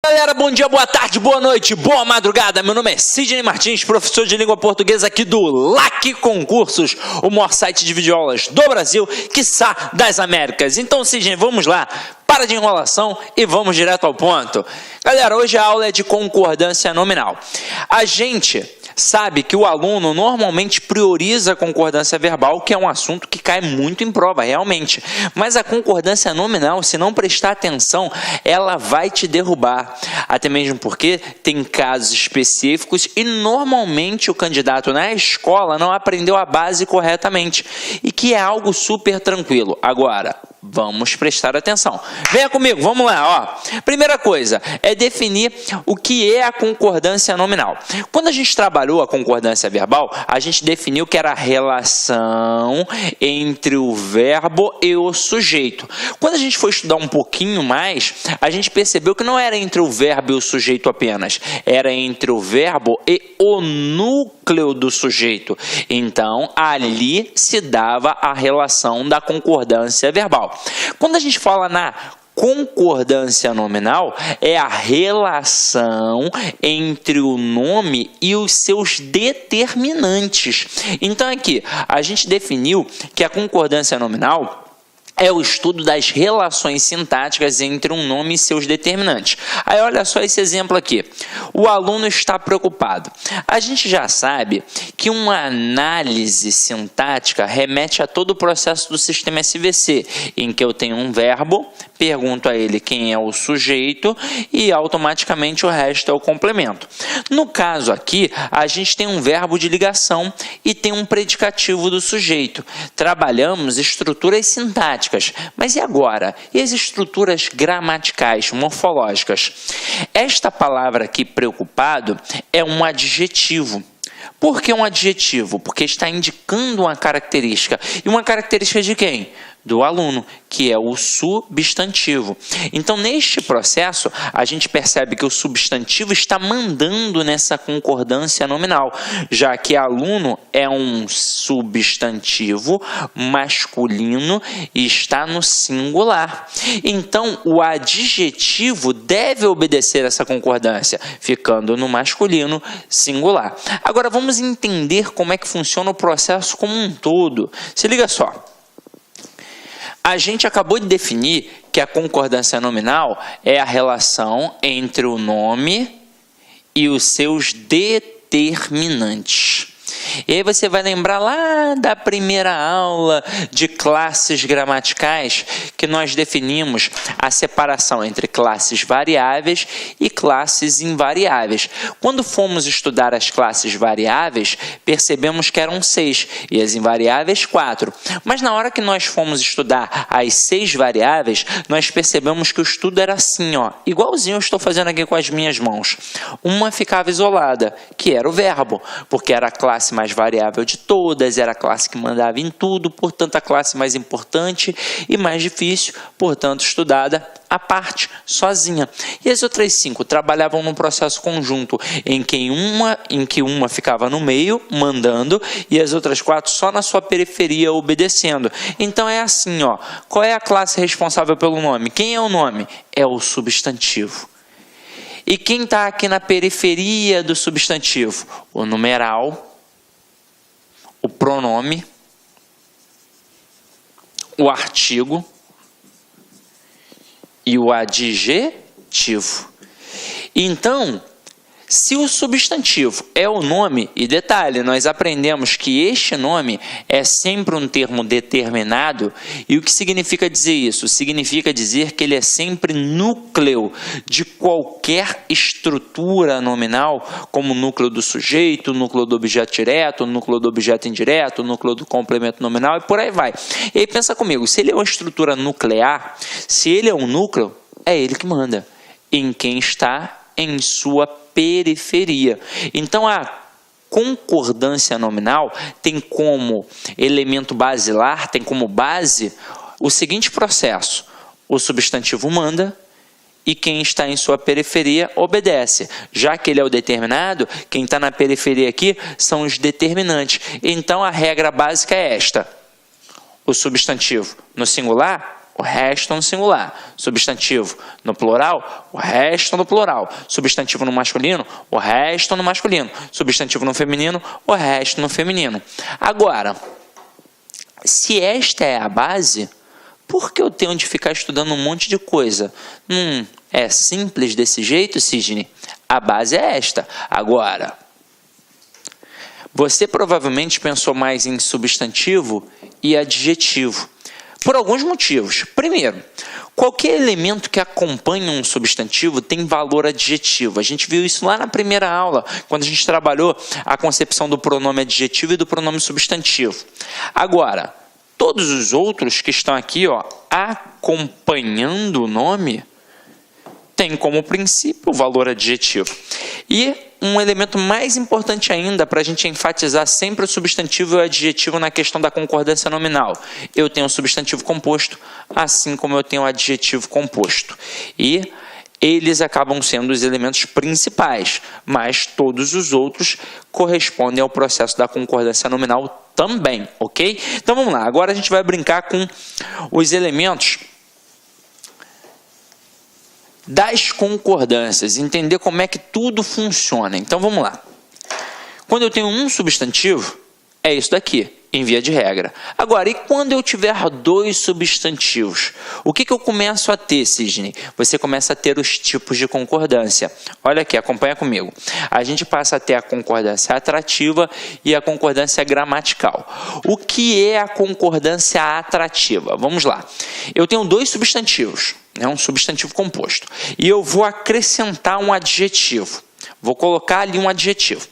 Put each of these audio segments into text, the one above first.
Galera, bom dia, boa tarde, boa noite, boa madrugada. Meu nome é Sidney Martins, professor de língua portuguesa aqui do LAC Concursos, o maior site de videoaulas do Brasil, quiçá das Américas. Então, Sidney, vamos lá, para de enrolação e vamos direto ao ponto. Galera, hoje a aula é de concordância nominal. A gente sabe que o aluno normalmente prioriza a concordância verbal, que é um assunto que cai muito em prova, realmente. Mas a concordância nominal, se não prestar atenção, ela vai te derrubar. Até mesmo porque tem casos específicos e normalmente o candidato na escola não aprendeu a base corretamente. E que é algo super tranquilo. Agora, vamos prestar atenção. Venha comigo, vamos lá. Primeira coisa é definir o que é a concordância nominal. Quando a gente trabalhou a concordância verbal, a gente definiu que era a relação entre o verbo e o sujeito. Quando a gente foi estudar um pouquinho mais, a gente percebeu que não era entre o verbo e o sujeito apenas, era entre o verbo e o núcleo do sujeito. Então, ali se dava a relação da concordância verbal. Quando a gente fala na concordância nominal, é a relação entre o nome e os seus determinantes. Então, aqui, a gente definiu que a concordância nominal é o estudo das relações sintáticas entre um nome e seus determinantes. Aí olha só esse exemplo aqui. O aluno está preocupado. A gente já sabe que uma análise sintática remete a todo o processo do sistema SVC, em que eu tenho um verbo, pergunto a ele quem é o sujeito e automaticamente o resto é o complemento. No caso aqui, a gente tem um verbo de ligação e tem um predicativo do sujeito. Trabalhamos estruturas sintáticas. Mas e agora? E as estruturas gramaticais, morfológicas? Esta palavra aqui, preocupado, é um adjetivo. Por que um adjetivo? Porque está indicando uma característica. E uma característica de quem? Do aluno, que é o substantivo. Então, neste processo, a gente percebe que o substantivo está mandando nessa concordância nominal, já que aluno é um substantivo masculino e está no singular. Então, o adjetivo deve obedecer essa concordância, ficando no masculino singular. Agora, vamos entender como é que funciona o processo como um todo. Se liga só. A gente acabou de definir que a concordância nominal é a relação entre o nome e os seus determinantes. E aí você vai lembrar lá da primeira aula de classes gramaticais que nós definimos a separação entre classes variáveis e classes invariáveis. Quando fomos estudar as classes variáveis, percebemos que eram 6 e as invariáveis 4. Mas na hora que nós fomos estudar as 6 variáveis, nós percebemos que o estudo era assim, igualzinho eu estou fazendo aqui com as minhas mãos. Uma ficava isolada, que era o verbo, porque era a classe mais variável de todas, era a classe que mandava em tudo, portanto a classe mais importante e mais difícil, portanto estudada à parte, sozinha. E as outras 5 trabalhavam num processo conjunto, em que uma ficava no meio, mandando, e as outras 4 só na sua periferia, obedecendo. Então é assim, qual é a classe responsável pelo nome? Quem é o nome? É o substantivo. E quem está aqui na periferia do substantivo? O numeral, o pronome, o artigo e o adjetivo. Então, se o substantivo é o nome, e detalhe, nós aprendemos que este nome é sempre um termo determinado, e o que significa dizer isso? Significa dizer que ele é sempre núcleo de qualquer estrutura nominal, como o núcleo do sujeito, o núcleo do objeto direto, o núcleo do objeto indireto, o núcleo do complemento nominal e por aí vai. E aí pensa comigo, se ele é uma estrutura nuclear, se ele é um núcleo, é ele que manda em quem está em sua periferia. Então, a concordância nominal tem como elemento basilar, tem como base o seguinte processo: o substantivo manda e quem está em sua periferia obedece. Já que ele é o determinado, quem está na periferia aqui são os determinantes. Então, a regra básica é esta: o substantivo no singular o resto no singular. Substantivo no plural, o resto no plural. Substantivo no masculino, o resto no masculino. Substantivo no feminino, o resto no feminino. Agora, se esta é a base, por que eu tenho de ficar estudando um monte de coisa? É simples desse jeito, Sidney? A base é esta. Agora, você provavelmente pensou mais em substantivo e adjetivo, por alguns motivos. Primeiro, qualquer elemento que acompanha um substantivo tem valor adjetivo. A gente viu isso lá na primeira aula, quando a gente trabalhou a concepção do pronome adjetivo e do pronome substantivo. Agora, todos os outros que estão aqui, acompanhando o nome, tem como princípio o valor adjetivo. E um elemento mais importante ainda, para a gente enfatizar sempre o substantivo e o adjetivo na questão da concordância nominal. Eu tenho o substantivo composto, assim como eu tenho o adjetivo composto. E eles acabam sendo os elementos principais, mas todos os outros correspondem ao processo da concordância nominal também, ok? Então vamos lá, agora a gente vai brincar com os elementos das concordâncias, entender como é que tudo funciona. Então vamos lá. Quando eu tenho um substantivo, é isso daqui, em via de regra. Agora, e quando eu tiver dois substantivos? O que eu começo a ter, Sidney? Você começa a ter os tipos de concordância. Olha aqui, acompanha comigo. A gente passa a ter a concordância atrativa e a concordância gramatical. O que é a concordância atrativa? Vamos lá. Eu tenho dois substantivos, um substantivo composto, e eu vou acrescentar um adjetivo. Vou colocar ali um adjetivo.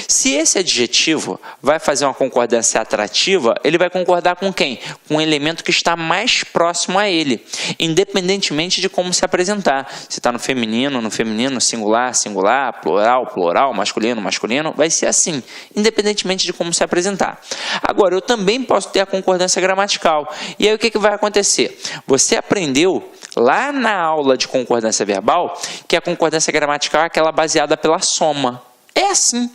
Se esse adjetivo vai fazer uma concordância atrativa, ele vai concordar com quem? Com o elemento que está mais próximo a ele, independentemente de como se apresentar. Se está no feminino, singular, singular, plural, plural, masculino, masculino, vai ser assim, independentemente de como se apresentar. Agora, eu também posso ter a concordância gramatical. E aí o que vai acontecer? Você aprendeu lá na aula de concordância verbal que a concordância gramatical é aquela baseada pela soma. É assim.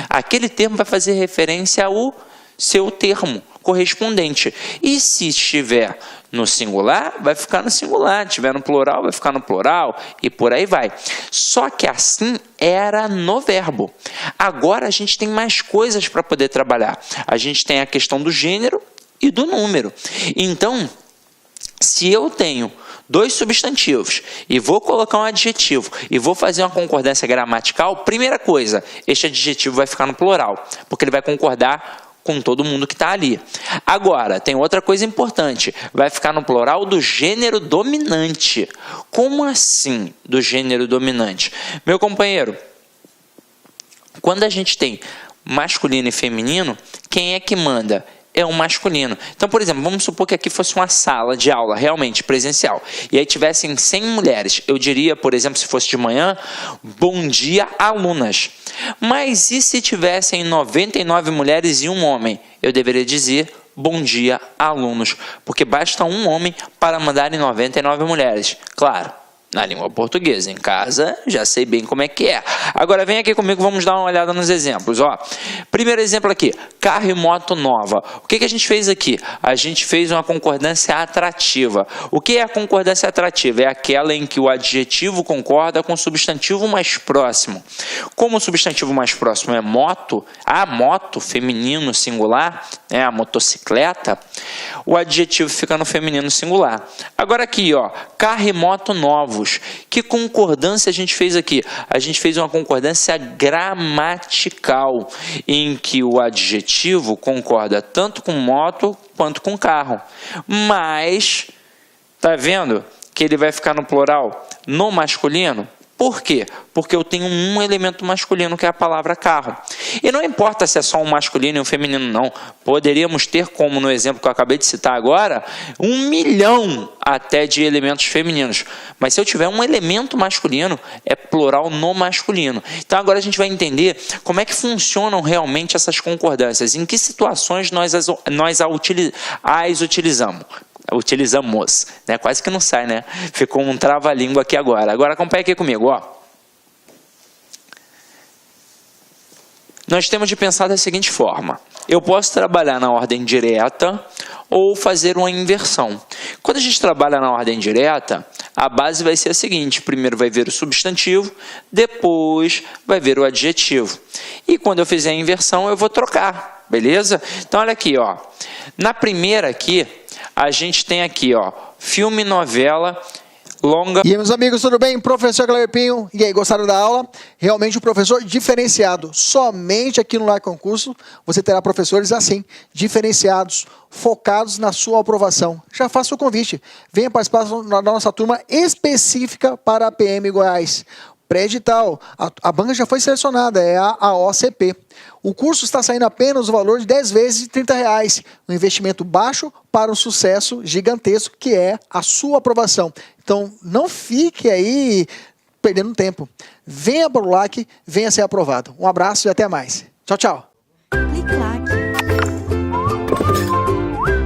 Aquele termo vai fazer referência ao seu termo correspondente. E se estiver no singular, vai ficar no singular. Se estiver no plural, vai ficar no plural. E por aí vai. Só que assim era no verbo. Agora a gente tem mais coisas para poder trabalhar. A gente tem a questão do gênero e do número. Então, se eu tenho dois substantivos e vou colocar um adjetivo e vou fazer uma concordância gramatical, primeira coisa, este adjetivo vai ficar no plural, porque ele vai concordar com todo mundo que está ali. Agora, tem outra coisa importante, vai ficar no plural do gênero dominante. Como assim do gênero dominante? Meu companheiro, quando a gente tem masculino e feminino, quem é que manda? É o masculino. Então, por exemplo, vamos supor que aqui fosse uma sala de aula realmente presencial e aí tivessem 100 mulheres. Eu diria, por exemplo, se fosse de manhã, bom dia, alunas. Mas e se tivessem 99 mulheres e um homem? Eu deveria dizer bom dia, alunos, porque basta um homem para mandar em 99 mulheres. Claro, na língua portuguesa. Em casa, já sei bem como é que é. Agora vem aqui comigo, vamos dar uma olhada nos exemplos. Primeiro exemplo aqui, carro e moto nova. O que a gente fez aqui? A gente fez uma concordância atrativa. O que é a concordância atrativa? É aquela em que o adjetivo concorda com o substantivo mais próximo. Como o substantivo mais próximo é moto, a moto, feminino singular, a motocicleta, o adjetivo fica no feminino singular. Agora aqui, carro e moto novos. Que concordância a gente fez aqui? A gente fez uma concordância gramatical, em que o adjetivo concorda tanto com moto quanto com carro. Mas, tá vendo que ele vai ficar no plural no masculino? Por quê? Porque eu tenho um elemento masculino, que é a palavra carro. E não importa se é só um masculino e um feminino, não. Poderíamos ter, como no exemplo que eu acabei de citar agora, 1 milhão até de elementos femininos. Mas se eu tiver um elemento masculino, é plural no masculino. Então agora a gente vai entender como é que funcionam realmente essas concordâncias. Em que situações nós as utilizamos. Né? Quase que não sai, né? Ficou um trava-língua aqui agora. Agora acompanha aqui comigo, Nós temos de pensar da seguinte forma. Eu posso trabalhar na ordem direta ou fazer uma inversão. Quando a gente trabalha na ordem direta, a base vai ser a seguinte: primeiro vai vir o substantivo, depois vai vir o adjetivo. E quando eu fizer a inversão, eu vou trocar, beleza? Então, olha aqui, ó. Na primeira aqui, a gente tem aqui, ó, filme, novela, longa. E aí, meus amigos, tudo bem? Professor Cleber Pinho. E aí, gostaram da aula? Realmente um professor diferenciado. Somente aqui no Like Concurso você terá professores assim, diferenciados, focados na sua aprovação. Já faça o convite. Venha participar da nossa turma específica para a PM Goiás. Pré-edital. A banca já foi selecionada, é a OCP. O curso está saindo apenas o valor de 10 vezes de R$30. Um investimento baixo para um sucesso gigantesco, que é a sua aprovação. Então, não fique aí perdendo tempo. Venha para o LAC, venha ser aprovado. Um abraço e até mais. Tchau, tchau. Clique Lac.